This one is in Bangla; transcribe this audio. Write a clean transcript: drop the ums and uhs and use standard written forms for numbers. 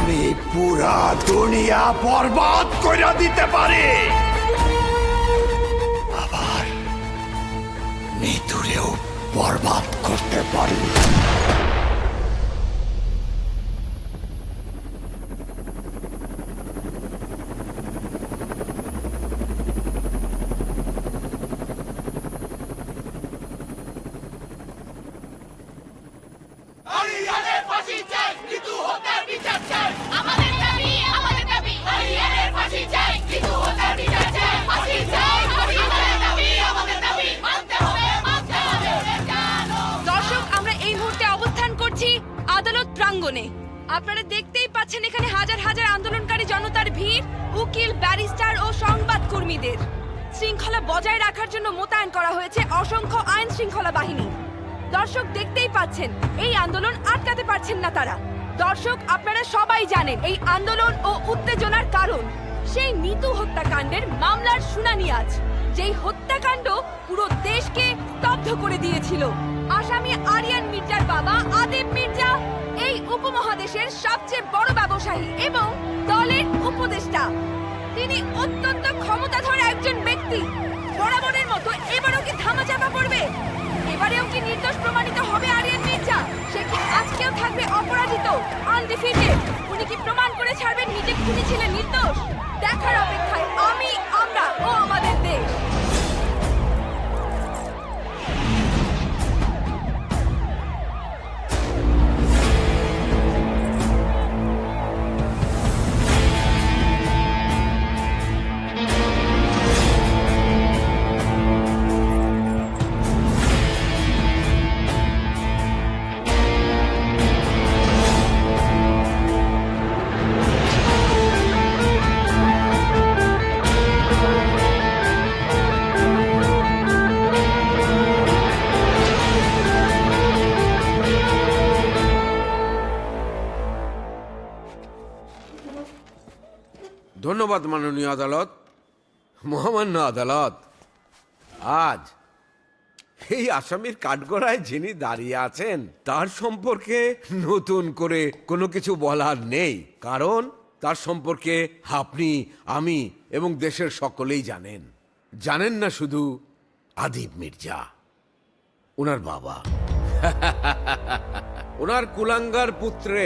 আমি পুরা দুনিয়া বরবাদ কইরা দিতে পারি, আবার মৃত্যুরেও বরবাদ করতে পারি। আদালত প্রাঙ্গণে আপনারা দেখতেই পাচ্ছেন এখানে হাজার হাজার আন্দোলনকারী জনতার ভিড়, উকিল, ব্যারিস্টার ও সংবাদ কর্মীদের। শৃঙ্খলা বজায় রাখার জন্য মোতায়েন করা হয়েছে অসংখ্য আইন শৃঙ্খলা বাহিনী। দর্শক দেখতেই পাচ্ছেন এই আন্দোলন আটকাতে পারছেন না তারা। দর্শক আপনারা সবাই জানেন এই আন্দোলন ও উত্তেজনার কারণ সেই নিতু হত্যাকাণ্ডের মামলার শুনানি আজ, যেই হত্যাকাণ্ড পুরো দেশকে স্তব্ধ করে দিয়েছিল। আসামি আরিয়ান মির্জার বাবা আদিব মির্জা এই উপমহাদেশের সবচেয়ে বড় ব্যবসায়ী এবং দলের উপদেষ্টা। তিনি অত্যন্ত ক্ষমতাধর একজন ব্যক্তি। বরাবরের মতো এবারও কি ধামাচাপা পড়বে? এবারেও কি নির্দোষ প্রমাণিত হবে আরিয়ান মির্জা? সে কি আজকেও থাকবে অপরাজিত, আনডিফিটেড? উনি কি প্রমাণ করে ছাড়বেন নিজে খুনি ছিলেন নির্দোষ? দেখার অপেক্ষায় আমি, আমরা ও আমাদের দেশ। ধন্যবাদ মাননীয় আদালত। মহামান্য আদালত, আজ এই আসামির কাঠগড়ায় যিনি দাঁড়িয়ে আছেন তার সম্পর্কে নতুন করে কোনো কিছু বলার নেই, কারণ তার সম্পর্কে আপনি, আমি এবং দেশের সকলেই জানেন। জানেন না শুধু আদিব মির্জা, ওনার বাবা, ওনার কুলাঙ্গার পুত্রে